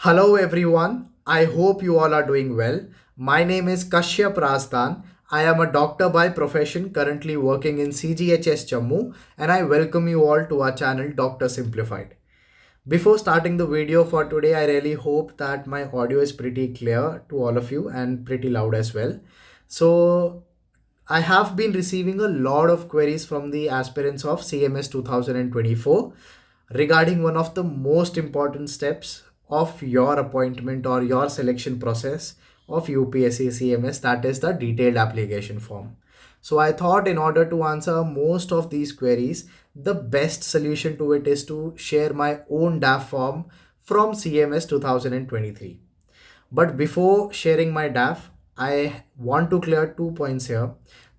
Hello everyone. I hope you all are doing well. My name is Kashyap Rastan. I am a doctor by profession currently working in CGHS Jammu and I welcome you all to our channel Doctor Simplified. Before starting the video for today, I really hope that my audio is pretty clear to all of you and pretty loud as well. So I have been receiving a lot of queries from the aspirants of CMS 2024 regarding one of the most important steps of your appointment or your selection process of UPSC CMS, that is the detailed application form. So I thought in order to answer most of these queries, the best solution to it is to share my own DAF form from CMS 2023. But before sharing my DAF, I want to clear 2 points here.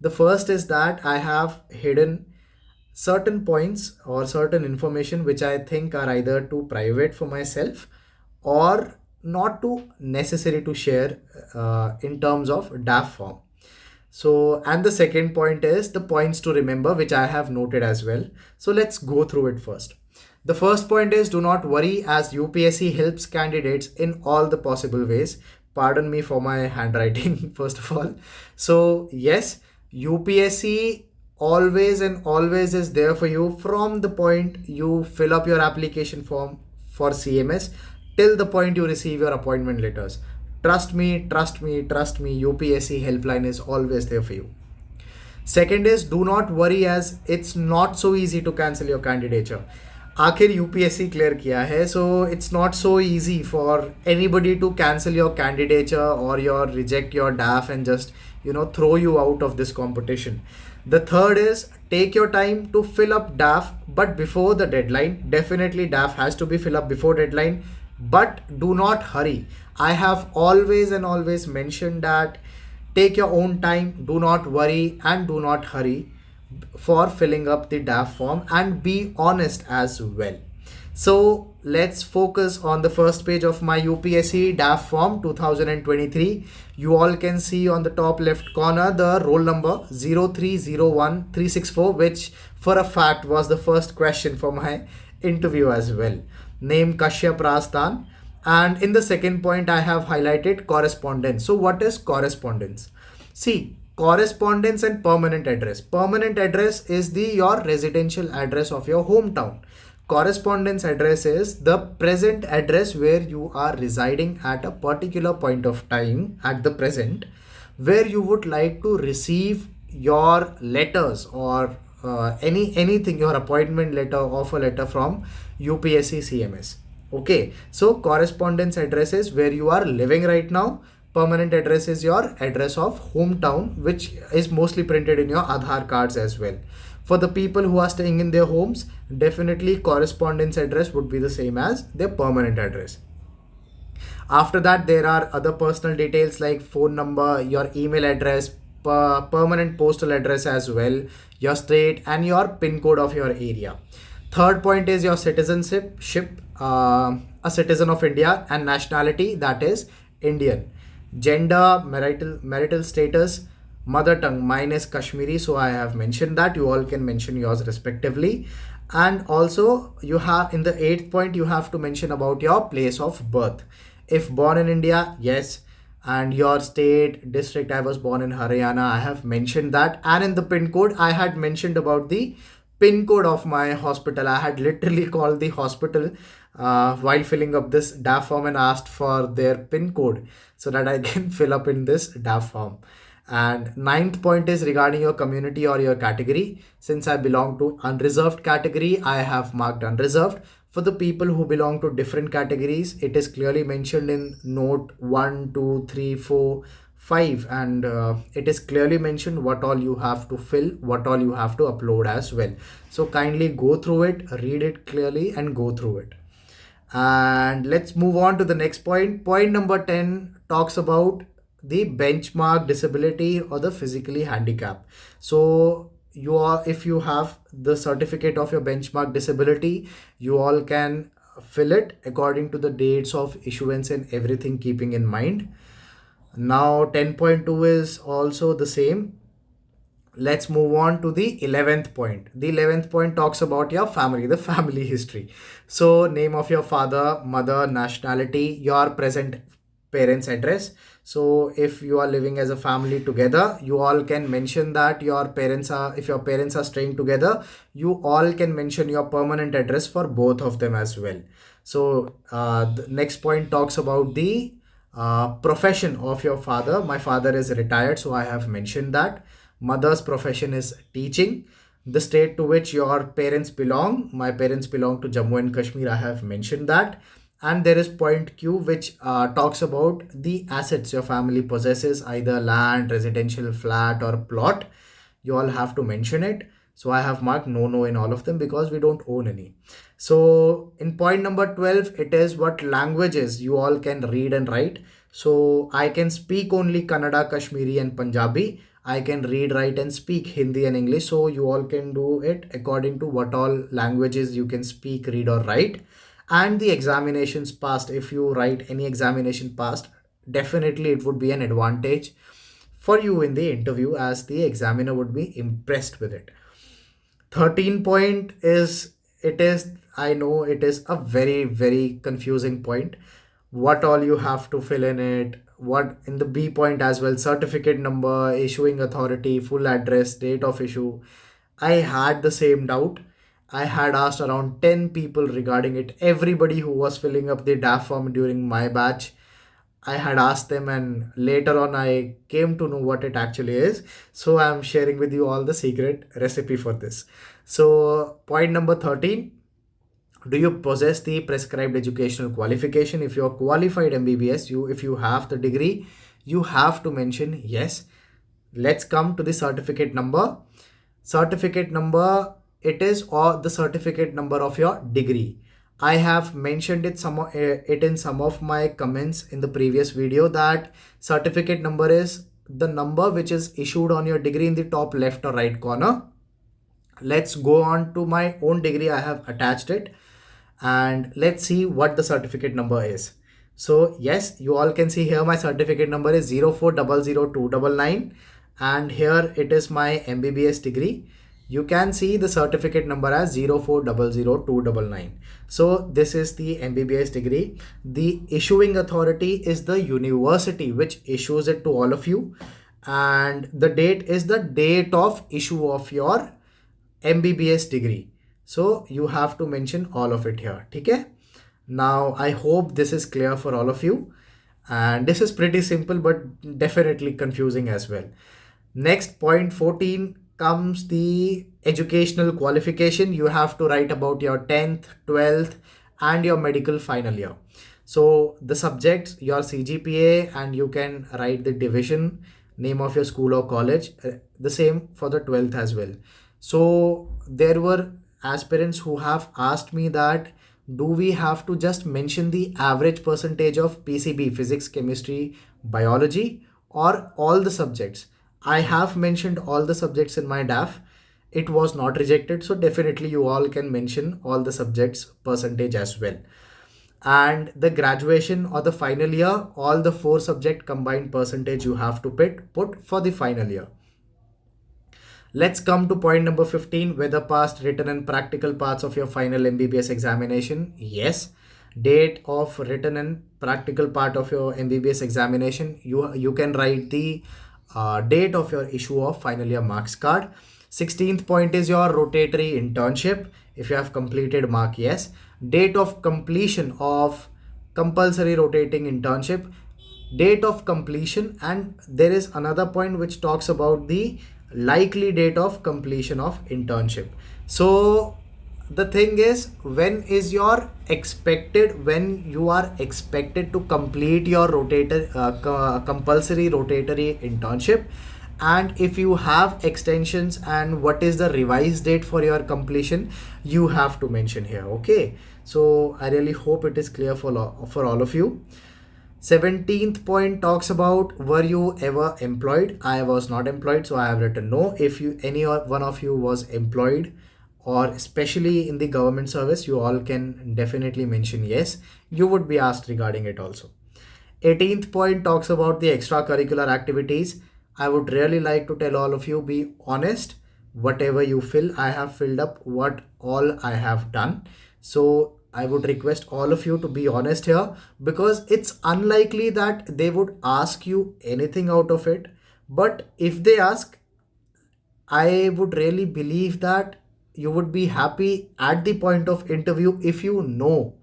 The first is that I have hidden certain points or certain information which I think are either too private for myself or not too necessary to share in terms of DAF form. So, and the second point is the points to remember, which I have noted as well. So let's go through it first. The first point is do not worry, as UPSC helps candidates in all the possible ways. Pardon me for my handwriting, first of all. So, yes, UPSC always and always is there for you from the point you fill up your application form for CMS till the point you receive your appointment letters. Trust me, trust me, trust me, UPSC helpline is always there for you. Second is do not worry, as it's not so easy to cancel your candidature. आखिर UPSC clear किया है, so it's not so easy for anybody to cancel your candidature or your reject your DAF and just throw you out of this competition. The third is take your time to fill up DAF, but before the deadline. Definitely DAF has to be filled up before deadline, but do not hurry. I have always and always mentioned that take your own time, do not worry and do not hurry for filling up the DAF form, and be honest as well. So let's focus on the first page of my UPSC DAF form 2023. You all can see on the top left corner the roll number 0301364, which for a fact was the first question for my interview as well. Name Kashyap Rastan. And in the second point, I have highlighted correspondence. So what is correspondence? See, correspondence and permanent address. Permanent address is your residential address of your hometown. Correspondence address is the present address where you are residing at a particular point of time at the present, where you would like to receive your letters or anything, your appointment letter, offer letter from UPSC CMS. Okay, so correspondence address is where you are living right now. Permanent address is your address of hometown, which is mostly printed in your Aadhaar cards as well. For the people who are staying in their homes, definitely correspondence address would be the same as their permanent address. After that, there are other personal details like phone number, your email address, permanent postal address as well, your state and your PIN code of your area. Third point is your citizenship, a citizen of India, and nationality, that is Indian. Gender, marital status, mother tongue, mine is Kashmiri, so I have mentioned that. You all can mention yours respectively. And also you have in the eighth point, you have to mention about your place of birth. If born in India, yes, and your state, district. I was born in Haryana, I have mentioned that. And in the PIN code, I had mentioned about the PIN code of my hospital. I had literally called the hospital while filling up this DAF form and asked for their PIN code so that I can fill up in this DAF form. And ninth point is regarding your community or your category. Since I belong to unreserved category, I have marked unreserved. For the people who belong to different categories, it is clearly mentioned in note 1, 2, 3, 4, 5, and it is clearly mentioned what all you have to fill, what all you have to upload as well. So kindly go through it, read it clearly and go through it. And let's move on to the next point. Point number 10 talks about the benchmark disability or the physically handicapped. So if you have the certificate of your benchmark disability, you all can fill it according to the dates of issuance and everything, keeping in mind. Now 10.2 is also the same. Let's move on to the 11th point. The 11th point talks about your family, the family history. So, name of your father, mother, nationality, your present parents' address. So, if you are living as a family together, you all can mention that your parents are, if your parents are staying together, you all can mention your permanent address for both of them as well. So, the next point talks about the profession of your father. My father is retired, so I have mentioned that. Mother's profession is teaching. The state to which your parents belong. My parents belong to Jammu and Kashmir. I have mentioned that. And there is point Q, which talks about the assets your family possesses, either land, residential flat, or plot. You all have to mention it. So I have marked no in all of them because we don't own any. So in point number 12, it is what languages you all can read and write. So I can speak only Kannada, Kashmiri, and Punjabi. I can read, write, and speak Hindi and English. So you all can do it according to what all languages you can speak, read, or write. And the examinations passed. If you write any examination passed, definitely it would be an advantage for you in the interview, as the examiner would be impressed with it. 13 point is, it is, I know it is a very confusing point. What all you have to fill in it, what in the B point as well: certificate number, issuing authority, full address, date of issue. I had the same doubt. I had asked around 10 people regarding it. Everybody who was filling up the DAF form during my batch, I had asked them, and later on I came to know what it actually is. So I'm sharing with you all the secret recipe for this. So point number 13: do you possess the prescribed educational qualification? If you are qualified MBBS, if you have the degree, you have to mention yes. Let's come to the certificate number. Certificate number, it is or the certificate number of your degree. I have mentioned it in some of my comments in the previous video that certificate number is the number which is issued on your degree in the top left or right corner. Let's go on to my own degree. I have attached it, and let's see what the certificate number is. So yes, you all can see here my certificate number is 0400299, and here it is my MBBS degree. You can see the certificate number as 0400299. So this is the MBBS degree. The issuing authority is the university which issues it to all of you, and the date is the date of issue of your MBBS degree. So you have to mention all of it here. Okay. Now I hope this is clear for all of you. And this is pretty simple, but definitely confusing as well. Next, point 14 comes the educational qualification. You have to write about your 10th, 12th, and your medical final year. So the subjects, your CGPA, and you can write the division, name of your school or college. The same for the 12th as well. So there were aspirants who have asked me that do we have to just mention the average percentage of PCB, physics, chemistry, biology, or all the subjects? I have mentioned all the subjects in my DAF. It was not rejected. So definitely you all can mention all the subjects percentage as well. And the graduation or the final year, all the 4 subject combined percentage you have to put for the final year. Let's come to point number 15, whether passed written and practical parts of your final MBBS examination. Yes. Date of written and practical part of your MBBS examination. You can write the date of your issue of final year marks card. 16th point is your rotatory internship. If you have completed, mark yes. Date of completion of compulsory rotating internship. Date of completion, and there is another point which talks about the likely date of completion of internship. So the thing is, when you are expected to complete your compulsory rotatory internship, and if you have extensions, and what is the revised date for your completion, you have to mention here. Okay, so I really hope it is clear for all of you. 17th point talks about, were you ever employed? I was not employed, so I have written no. If any one of you was employed, or especially in the government service, you all can definitely mention yes. You would be asked regarding it also. 18th point talks about the extracurricular activities. I would really like to tell all of you, be honest. Whatever you fill, I have filled up what all I have done. So I would request all of you to be honest here, because it's unlikely that they would ask you anything out of it. But if they ask, I would really believe that you would be happy at the point of interview if you know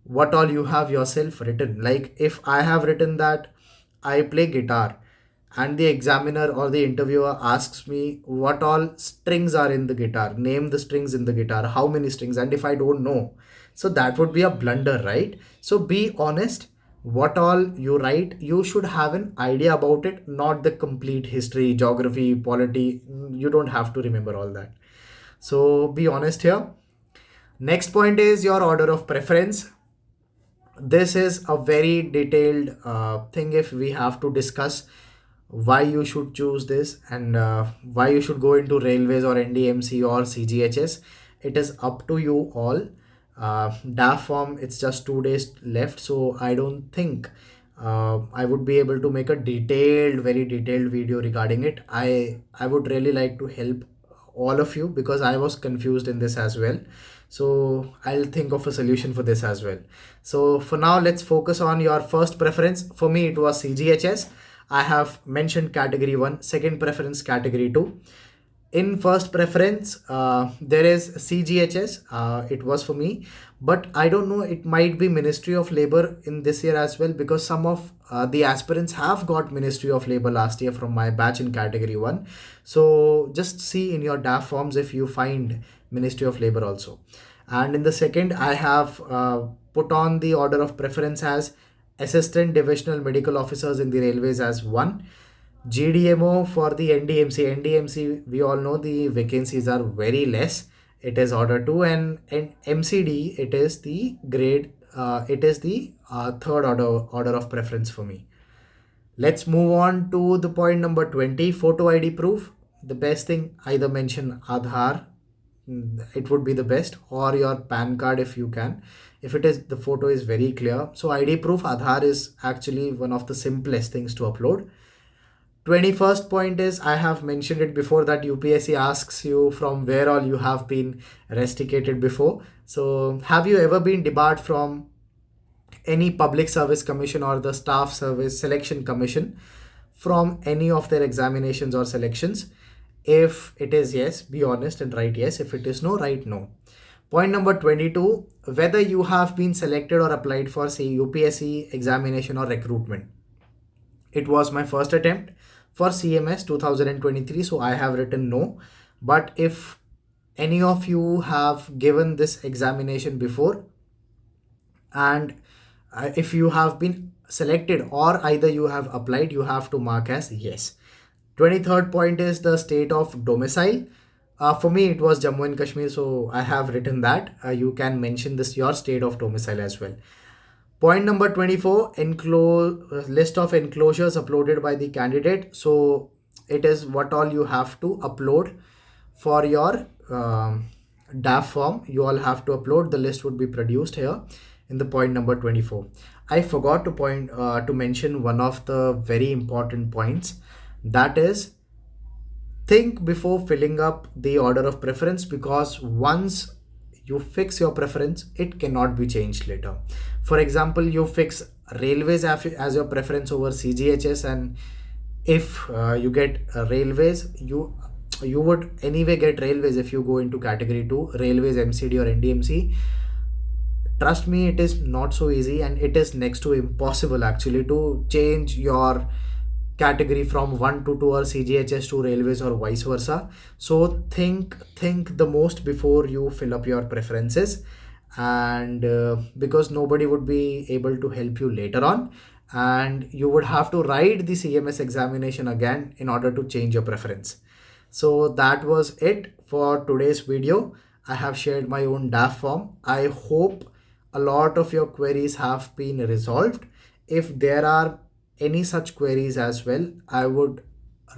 what all you have yourself written. Like if I have written that I play guitar, and the examiner or the interviewer asks me what all strings are in the guitar, name the strings in the guitar, how many strings, and if I don't know, so that would be a blunder, right? So be honest. What all you write, you should have an idea about it, not the complete history, geography, polity. You don't have to remember all that. So be honest here. Next point is your order of preference. This is a very detailed thing. If we have to discuss why you should choose this, and why you should go into railways or NDMC or CGHS, it is up to you all. DAF form, it's just 2 days left, so I don't think I would be able to make a detailed, very detailed video regarding it. I would really like to help all of you, because I was confused in this as well. So I'll think of a solution for this as well. So for now, let's focus on your first preference. For me, it was CGHS. I have mentioned category 1, second preference category 2. In first preference, there is CGHS. It was for me, but I don't know, it might be Ministry of Labor in this year as well, because some of the aspirants have got Ministry of Labor last year from my batch in category 1. So just see in your DAF forms if you find Ministry of Labor also. And in the second, I have put on the order of preference as Assistant Divisional Medical Officers in the Railways as 1. GDMO for the NDMC. NDMC, we all know the vacancies are very less. It is order 2, and MCD, it is the grade, it is the third order of preference for me. Let's move on to the point number 20, photo ID proof. The best thing, either mention Aadhaar, it would be the best, or your PAN card if you can. If it is, the photo is very clear. So ID proof, Aadhaar is actually one of the simplest things to upload. 21st point is, I have mentioned it before, that UPSC asks you from where all you have been rusticated before. So have you ever been debarred from any public service commission or the staff service selection commission from any of their examinations or selections? If it is yes, be honest and write yes. If it is no, write no. Point number 22, whether you have been selected or applied for, say, UPSC examination or recruitment. It was my first attempt for CMS 2023, so I have written no. But if any of you have given this examination before, and if you have been selected or either you have applied, you have to mark as yes. 23rd point is the state of domicile. For me, it was Jammu and Kashmir, so I have written that. You can mention this, your state of domicile as well. Point number 24, list of enclosures uploaded by the candidate. So it is what all you have to upload for your DAF form. You all have to upload. The list would be produced here in the point number 24. I forgot to mention one of the very important points. That is, think before filling up the order of preference, because once you fix your preference, it cannot be changed later. For example, you fix railways as your preference over CGHS, and if you get railways, you would anyway get railways if you go into category 2, railways, MCD or NDMC. Trust me, it is not so easy, and it is next to impossible actually to change your category from 1 to 2 or CGHS to railways or vice versa. So think the most before you fill up your preferences, and because nobody would be able to help you later on, and you would have to write the CMS examination again in order to change your preference. So that was it for today's video. I have shared my own DAF form. I hope a lot of your queries have been resolved. If there are any such queries as well, I would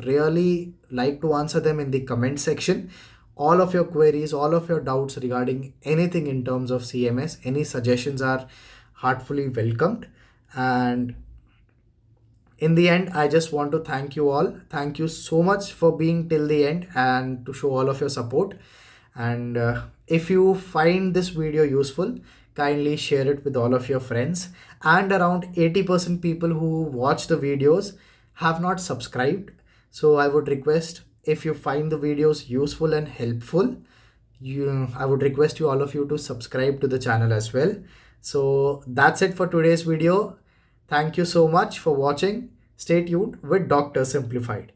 really like to answer them in the comment section. All of your queries, all of your doubts regarding anything in terms of CMS, any suggestions are heartfully welcomed. And In the end, I just want to thank you all. Thank you so much for being till the end and to show all of your support. And if you find this video useful, kindly share it with all of your friends. And around 80% people who watch the videos have not subscribed. So I would request, if you find the videos useful and helpful, I would request you all of you to subscribe to the channel as well. So that's it for today's video. Thank you so much for watching. Stay tuned with Dr. Simplified.